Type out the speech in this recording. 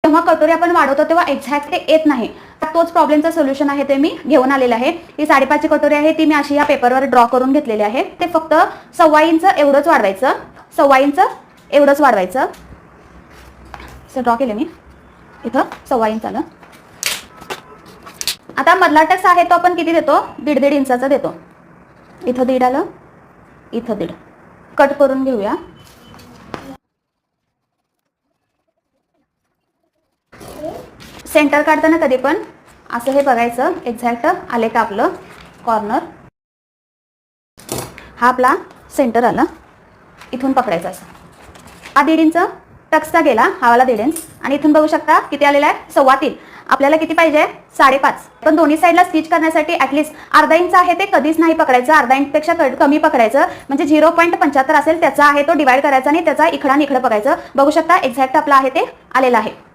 जेव्हा कटोरी आपण वाढवतो तेव्हा एक्झॅक्ट ते येत नाही. तोच प्रॉब्लेमचा सोल्युशन आहे, ते मी घेऊन आलेलं आहे. ही 5.5ची कटोरी आहे, ती मी अशी या पेपरवर ड्रॉ करून घेतलेली आहे. ते फक्त 1.25 इंच एवढंच वाढवायचं, 1.25 इंच एवढंच वाढवायचं. ड्रॉ केलं मी, इथं 1.25 इंच आलं. आता मधला टक्स आहे तो आपण किती देतो, 1.5 इंचाचा देतो. इथं 1.5 आलं, इथं 1.5. कट करून घेऊया. सेंटर काढताना कधी पण असं हे बघायचं एक्झॅक्ट आले का आपलं कॉर्नर. हा आपला सेंटर आला, इथून पकडायचं असं. हा 1.5 इंच टक्सचा गेला, हा वाला 1.5 इंच. आणि इथून बघू शकता किती आलेला आहे, 3.25. आपल्याला किती पाहिजे, 5.5. पण दोन्ही साईडला स्टिच करण्यासाठी ऍटलीस्ट अर्धा इंच आहे ते कधीच नाही पकडायचं, अर्धा इंचपेक्षा कमी पकडायचं. म्हणजे 0.75 असेल त्याचा आहे तो डिवाइड करायचा आणि त्याचा इकडा इकडं पकडायचं. बघू शकता एक्झॅक्ट आपला आहे ते आलेला आहे.